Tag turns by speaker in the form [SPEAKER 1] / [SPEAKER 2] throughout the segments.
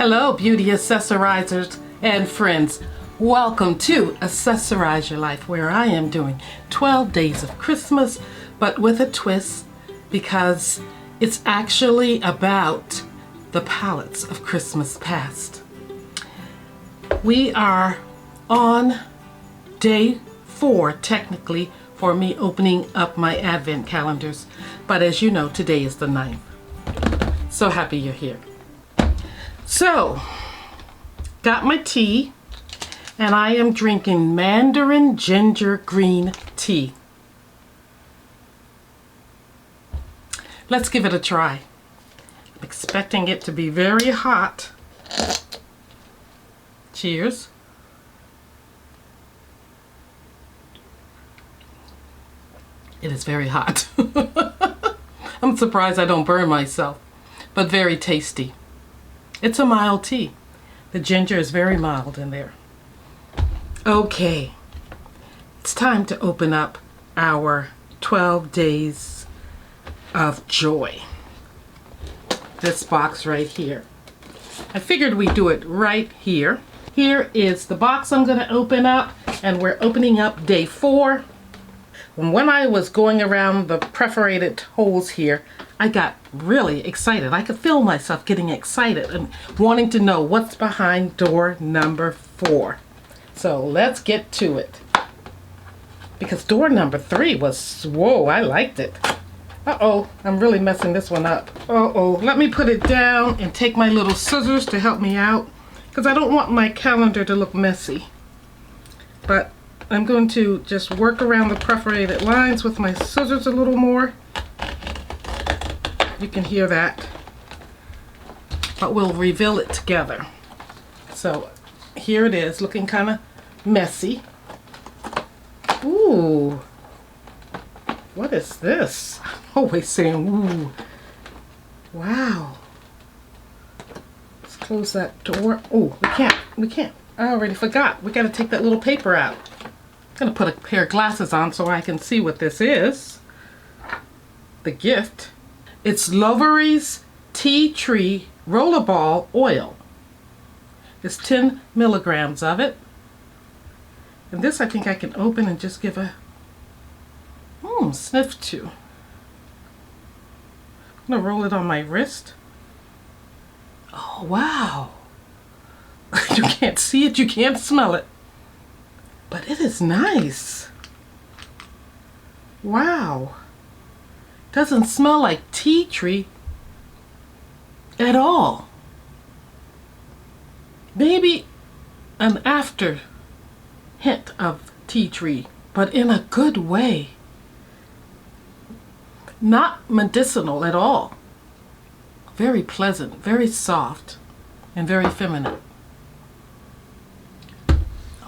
[SPEAKER 1] Hello, beauty accessorizers and friends. Welcome to Accessorize Your Life, where I am doing 12 days of Christmas, but with a twist, because it's actually about the palettes of Christmas past. We are on day 4, technically, for me opening up my advent calendars. But as you know, today is the 9th. So happy you're here. So, got my tea, and I am drinking Mandarin Ginger Green Tea. Let's give it a try. I'm expecting it to be very hot. Cheers. It is very hot. I'm surprised I don't burn myself, but very tasty. It's a mild tea. The ginger is very mild in there. Okay, it's time to open up our 12 days of joy. This box right here. I figured we'd do it right here. Here is the box I'm going to open up, and we're opening up day 4. When I was going around the perforated holes here, I got really excited. I could feel myself getting excited and wanting to know what's behind door number 4. So let's get to it. Because door number 3 was, whoa, I liked it. Uh-oh, I'm really messing this one up. Uh-oh, let me put it down and take my little scissors to help me out, because I don't want my calendar to look messy. But I'm going to just work around the perforated lines with my scissors a little more. You can hear that. But we'll reveal it together. So here it is, looking kind of messy. Ooh. What is this? I'm always saying ooh. Wow. Let's close that door. Oh, we can't. I already forgot. We got to take that little paper out. I'm going to put a pair of glasses on so I can see what this is. The gift. It's Lovery's Tea Tree Rollerball Oil. It's 10 milligrams of it. And this I think I can open and just give a sniff to. I'm going to roll it on my wrist. Oh, wow. You can't see it, you can't smell it. But it is nice. Wow. Doesn't smell like tea tree at all. Maybe an after hint of tea tree, but in a good way. Not medicinal at all. Very pleasant, very soft, and very feminine.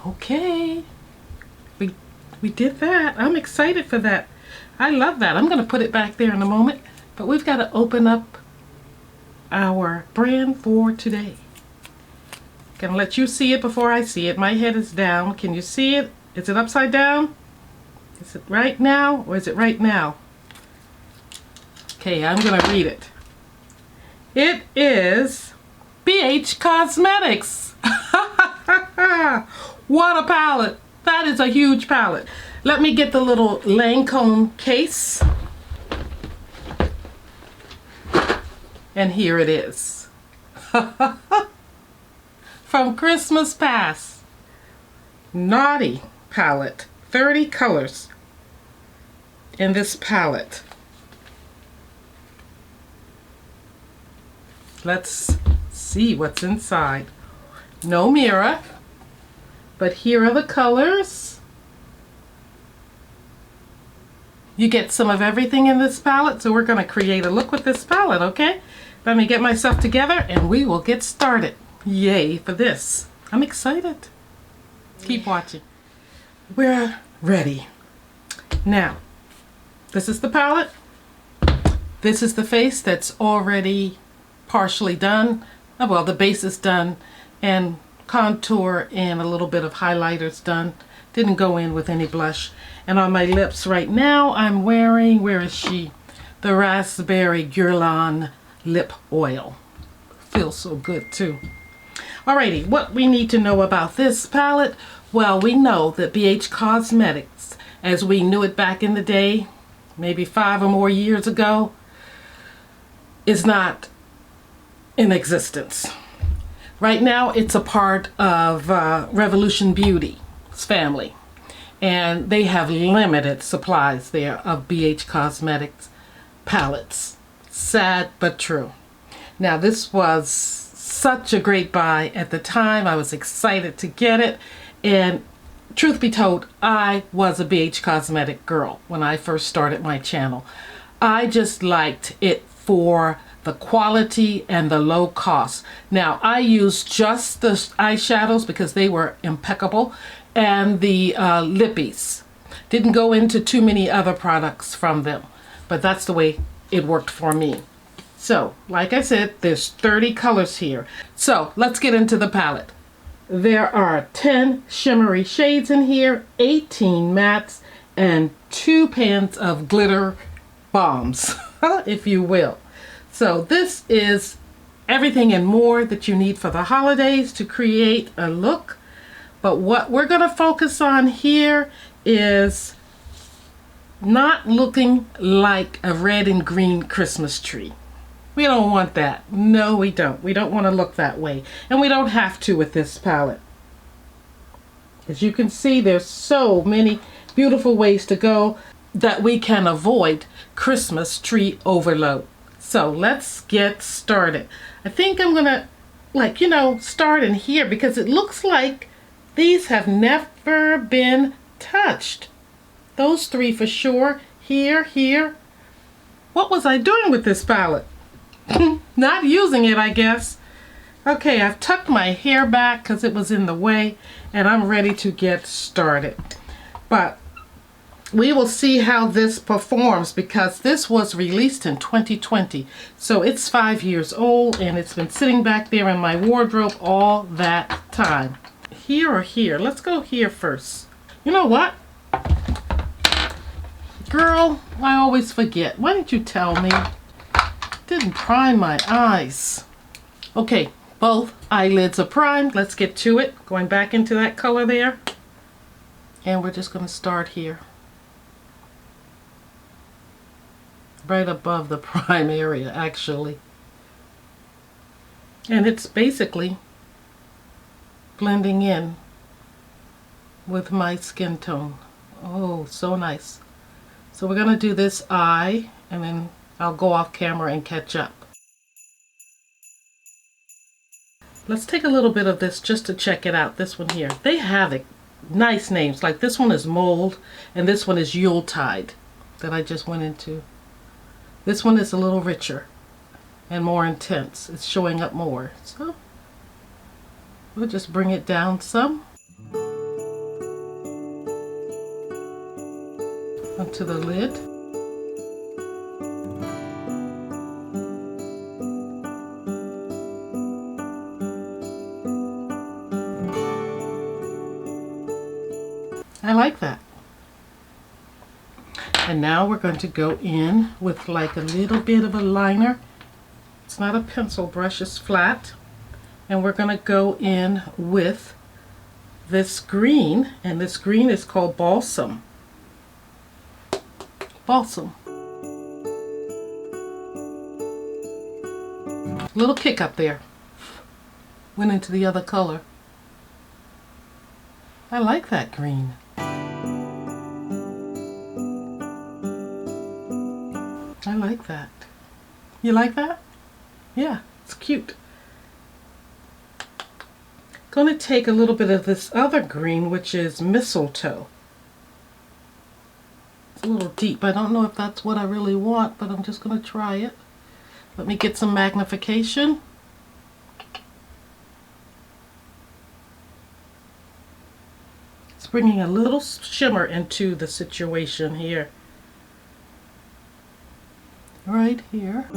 [SPEAKER 1] Okay. We did that. I'm excited for that. I love that. I'm going to put it back there in a moment, but we've got to open up our brand for today. Gonna let you see it before I see it. My head is down. Can you see it? Is it upside down? Is it right now or is it right now? Okay, I'm gonna read it. It is BH Cosmetics. What a palette. That is a huge palette. Let me get the little Lancome case. And here it is. From Christmas Past. Naughty palette. 30 colors in this palette. Let's see what's inside. No mirror. But here are the colors. You get some of everything in this palette, so we're going to create a look with this palette, okay? Let me get myself together and we will get started. Yay for this. I'm excited. Keep watching. We're ready. Now, this is the palette. This is the face that's already partially done. Well, the base is done, and contour and a little bit of highlighters done. Didn't go in with any blush. And on my lips right now I'm wearing, where is she? The Raspberry Guerlain Lip Oil. Feels so good too. Alrighty, what we need to know about this palette. Well, we know that BH Cosmetics, as we knew it back in the day, maybe 5 or more years ago, is not in existence. Right now, it's a part of Revolution Beauty's family, and they have limited supplies there of BH Cosmetics palettes. Sad but true. Now, this was such a great buy at the time. I was excited to get it, and truth be told, I was a BH Cosmetic girl when I first started my channel. I just liked it for the quality and the low cost. Now, I used just the eyeshadows because they were impeccable, and the lippies. Didn't go into too many other products from them, but that's the way it worked for me. So, like I said, there's 30 colors here. So, let's get into the palette. There are 10 shimmery shades in here, 18 mattes, and 2 pans of glitter bombs, if you will. So this is everything and more that you need for the holidays to create a look. But what we're going to focus on here is not looking like a red and green Christmas tree. We don't want that. No, we don't. We don't want to look that way. And we don't have to with this palette. As you can see, there's so many beautiful ways to go that we can avoid Christmas tree overload. So let's get started. I think I'm gonna, start in here because it looks like these have never been touched. Those 3 for sure. Here. What was I doing with this palette? Not using it, I guess. Okay, I've tucked my hair back because it was in the way, and I'm ready to get started. But we will see how this performs because this was released in 2020. So it's 5 years old, and it's been sitting back there in my wardrobe all that time. Here or here? Let's go here first. You know what? Girl, I always forget. Why didn't you tell me? Didn't prime my eyes. Okay, both eyelids are primed. Let's get to it. Going back into that color there. And we're just going to start here. Right above the prime area, actually. And it's basically blending in with my skin tone. Oh, so nice. So we're going to do this eye, and then I'll go off camera and catch up. Let's take a little bit of this just to check it out. This one here. They have it. Nice names. Like this one is Mold, and this one is Yuletide that I just went into. This one is a little richer and more intense. It's showing up more. So we'll just bring it down some onto the lid. I like that. And now we're going to go in with like a little bit of a liner. It's not a pencil brush, it's flat. And we're going to go in with this green, and this green is called Balsam. Balsam. Little kick up there. Went into the other color. I like that green. I like that. You like that? Yeah, it's cute. Going to take a little bit of this other green, which is Mistletoe. It's a little deep. I don't know if that's what I really want, but I'm just going to try it. Let me get some magnification. It's bringing a little shimmer into the situation here. Right here.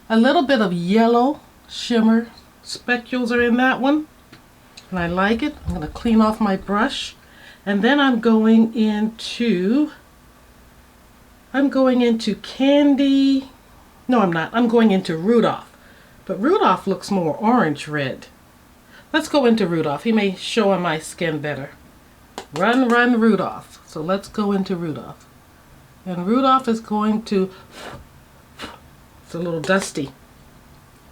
[SPEAKER 1] A little bit of yellow shimmer specules are in that one, and I like it. I'm going to clean off my brush, and then I'm going into I'm going into Candy. No, I'm not. I'm going into Rudolph. But Rudolph looks more orange red. Let's go into Rudolph. He may show on my skin better. Run, run, Rudolph. So let's go into Rudolph. And Rudolph is going to, it's a little dusty.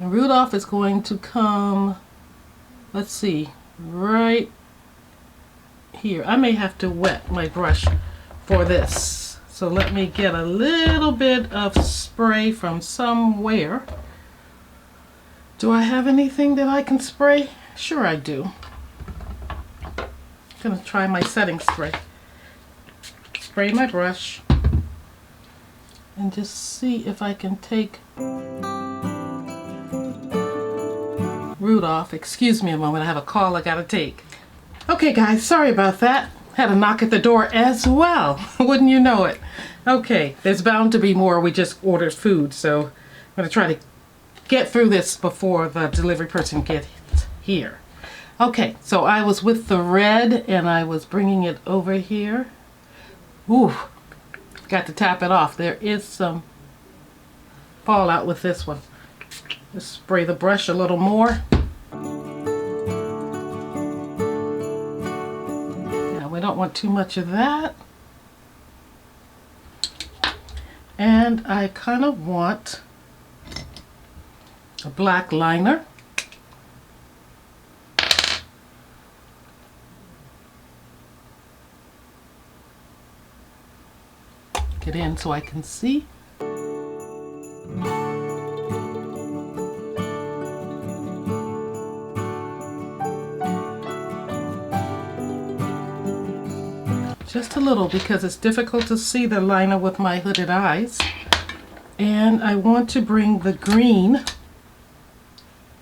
[SPEAKER 1] And Rudolph is going to come, let's see, right here. I may have to wet my brush for this. So let me get a little bit of spray from somewhere. Do I have anything that I can spray? Sure I do. I'm going to try my setting spray. Spray my brush and just see if I can take Rudolph. Excuse me a moment, I have a call I gotta take. Okay guys, sorry about that. Had a knock at the door as well. Wouldn't you know it? Okay, there's bound to be more. We just ordered food, so I'm gonna try to get through this before the delivery person gets here. Okay, so I was with the red and I was bringing it over here. Ooh, got to tap it off. There is some fallout with this one. Just spray the brush a little more. Yeah, we don't want too much of that. And I kind of want a black liner. Get in so I can see. Just a little because it's difficult to see the liner with my hooded eyes. And I want to bring the green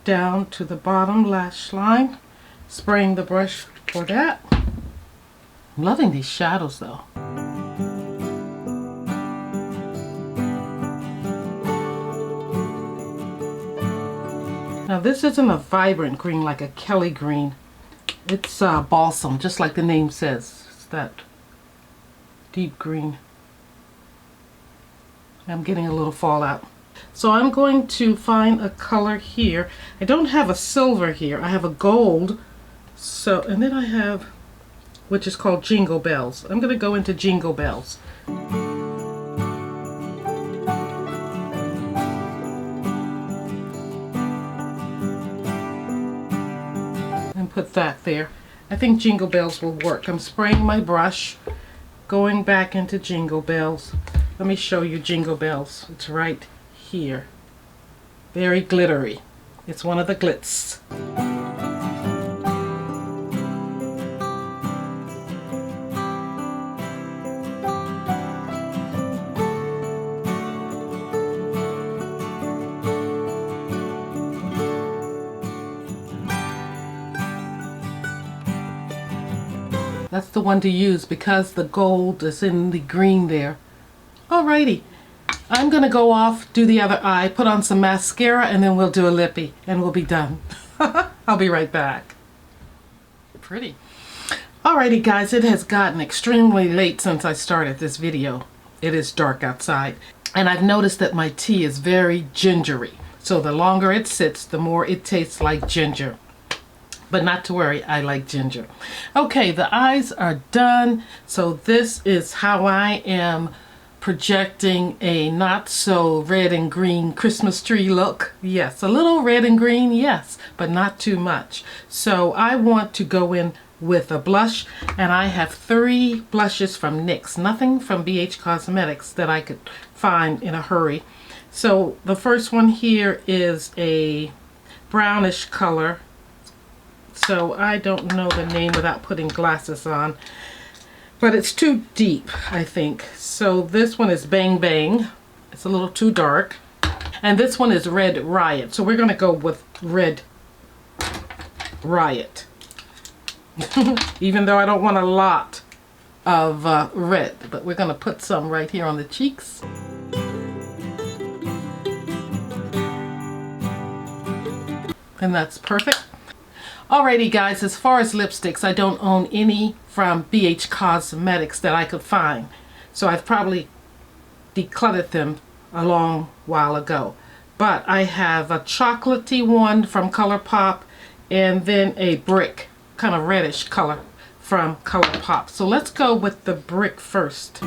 [SPEAKER 1] down to the bottom lash line. Spraying the brush for that. I'm loving these shadows though. Now this isn't a vibrant green like a Kelly green. It's balsam, just like the name says. It's that deep green. I'm getting a little fallout. So I'm going to find a color here. I don't have a silver here. I have a gold. So, and then I have, which is called Jingle Bells. I'm going to go into Jingle Bells. And put that there. I think Jingle Bells will work. I'm spraying my brush, going back into Jingle Bells. Let me show you Jingle Bells. It's right here. Very glittery. It's one of the glitz. That's the one to use because the gold is in the green there. Alrighty, I'm gonna go off, do the other eye, put on some mascara, and then we'll do a lippy, and we'll be done. I'll be right back. Pretty. Alrighty guys, it has gotten extremely late since I started this video. It is dark outside, and I've noticed that my tea is very gingery. So the longer it sits, the more it tastes like ginger. But not to worry, I like ginger. Okay, the eyes are done. So this is how I am projecting a not so red and green Christmas tree look. Yes, a little red and green, yes, but not too much. So I want to go in with a blush, and I have 3 blushes from NYX, nothing from BH Cosmetics that I could find in a hurry. So the first one here is a brownish color. So I don't know the name without putting glasses on. But it's too deep, I think. So this one is Bang Bang. It's a little too dark. And this one is Red Riot. So we're going to go with Red Riot. Even though I don't want a lot of red. But we're going to put some right here on the cheeks. And that's perfect. Alrighty guys, as far as lipsticks, I don't own any from BH Cosmetics that I could find. So I've probably decluttered them a long while ago. But I have a chocolatey one from ColourPop and then a brick, kind of reddish color from ColourPop. So let's go with the brick first.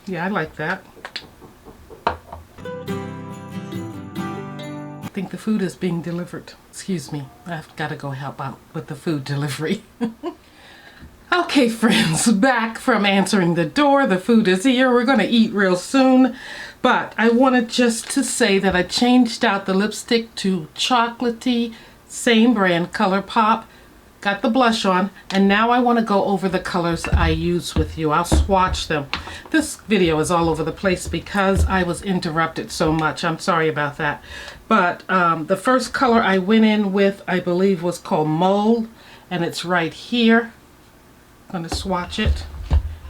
[SPEAKER 1] Yeah, I like that. I think the food is being delivered. Excuse me, I've got to go help out with the food delivery. Okay, friends, back from answering the door. The food is here. We're going to eat real soon. But I wanted just to say that I changed out the lipstick to chocolatey, same brand, ColourPop. Got the blush on, and now I want to go over the colors I use with you. I'll swatch them. This video is all over the place because I was interrupted so much. I'm sorry about that. But the first color I went in with, I believe, was called Mold, and it's right here. I'm going to swatch it,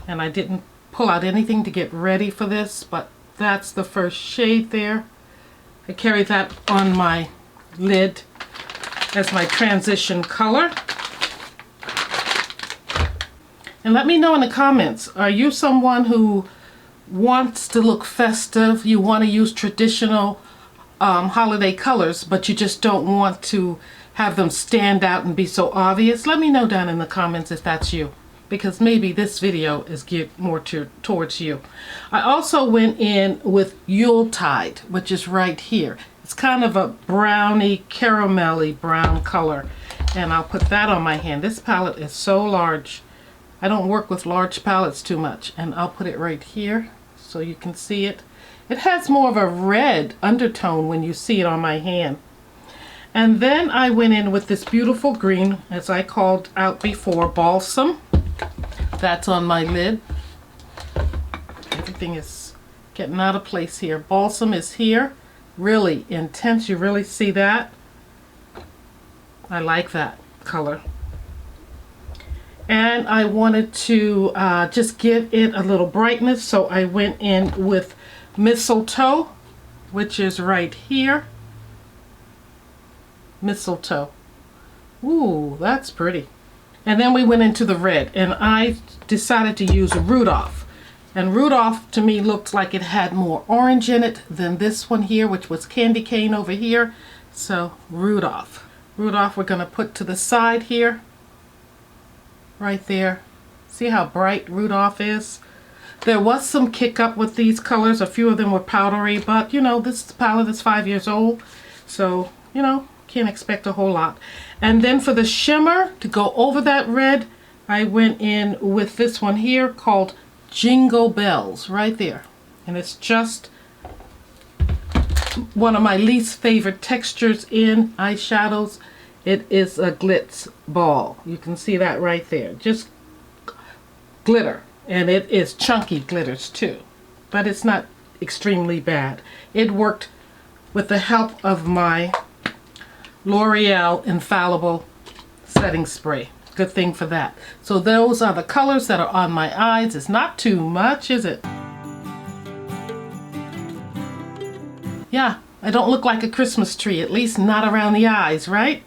[SPEAKER 1] and I didn't pull out anything to get ready for this, but that's the first shade there. I carry that on my lid as my transition color. And let me know in the comments, are you someone who wants to look festive? You want to use traditional holiday colors, but you just don't want to have them stand out and be so obvious? Let me know down in the comments if that's you, because maybe this video is geared more towards you. I also went in with Yuletide, which is right here. It's kind of a browny, caramelly brown color, and I'll put that on my hand. This palette is so large. I don't work with large palettes too much, and I'll put it right here so you can see it. It has more of a red undertone when you see it on my hand. And then I went in with this beautiful green, as I called out before, Balsam. That's on my lid. Everything is getting out of place here. Balsam is here. Really intense. You really see that? I like that color. And I wanted to just give it a little brightness, so I went in with Mistletoe, which is right here. Mistletoe. Ooh, that's pretty. And then we went into the red, and I decided to use Rudolph. And Rudolph to me looked like it had more orange in it than this one here, which was candy cane over here. So Rudolph. Rudolph we're going to put to the side here. Right there. See how bright Rudolph is? There was some kick up with these colors. A few of them were powdery, but you know, this palette is 5 years old, so you know, can't expect a whole lot. And then for the shimmer to go over that red, I went in with this one here called Jingle Bells, right there. And it's just one of my least favorite textures in eyeshadows. It is a glitz ball. You can see that right there. Just glitter. And it is chunky glitters too. But it's not extremely bad. It worked with the help of my L'Oreal Infallible Setting Spray. Good thing for that. So those are the colors that are on my eyes. It's not too much, is it? Yeah. I don't look like a Christmas tree, at least not around the eyes, right?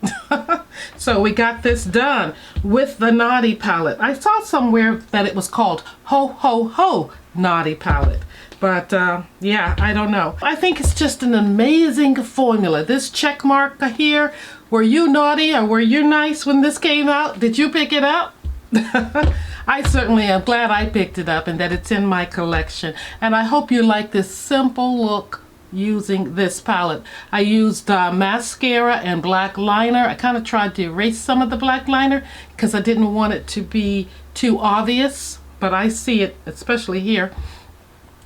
[SPEAKER 1] So we got this done with the Naughty palette. I saw somewhere that it was called Ho Ho Ho Naughty palette. But yeah, I don't know. I think it's just an amazing formula. This check mark here, were you naughty or were you nice when this came out? Did you pick it up? I certainly am glad I picked it up and that it's in my collection. And I hope you like this simple look using this palette. I used mascara and black liner. I kind of tried to erase some of the black liner because I didn't want it to be too obvious, but I see it especially here,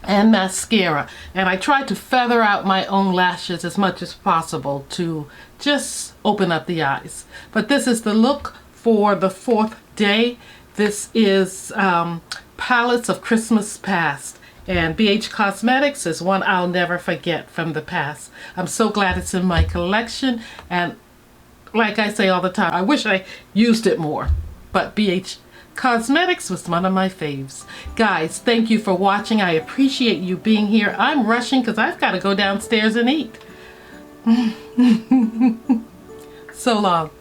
[SPEAKER 1] and mascara. And I tried to feather out my own lashes as much as possible to just open up the eyes. But this is the look for the 4th day. This is Palettes of Christmas Past. And BH Cosmetics is one I'll never forget from the past. I'm so glad it's in my collection, and like I say all the time, I wish I used it more, but BH Cosmetics was one of my faves. Guys, thank you for watching. I appreciate you being here. I'm rushing because I've got to go downstairs and eat. So long.